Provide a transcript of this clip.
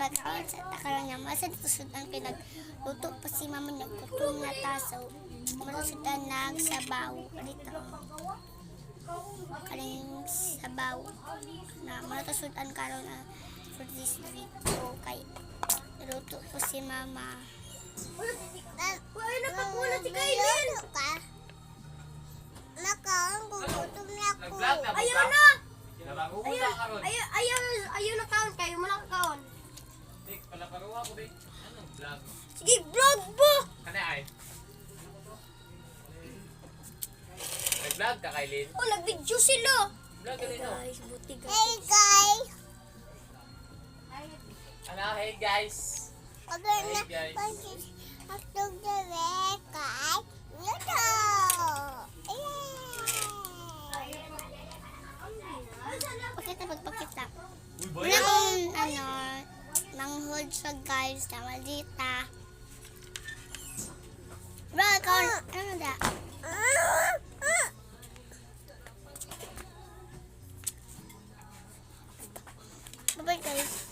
pagkaon sa takaran niya. Masa dito sudan kay nagluto pa si mama nagkutong na taso. Masudan nagsabaw. Dito. Kaling sabaw. Na masudan karon na for this video kay luto po si mama. Ay, napapula si Kailin! Nakaon, gugutom na ako. Ayaw na! Nabangunan karon. Ayaw na kaon kayo, wala ka kaon. Dik, pala karuwa ko, dik. Anong vlog? Sige, vlog po! Kana ay? Nag-vlog ka, Kailin? Oh, nag-video sila! Vlog ka rin, no? Buti Hey guys! Ano, hey guys! Pagod na Hey, guys. pagod na kay Luto! Pakita, pagpakita. Uy, boy! Wala kong manghod siya guys na malita. Bro, ikaw, ano da? Bye-bye guys.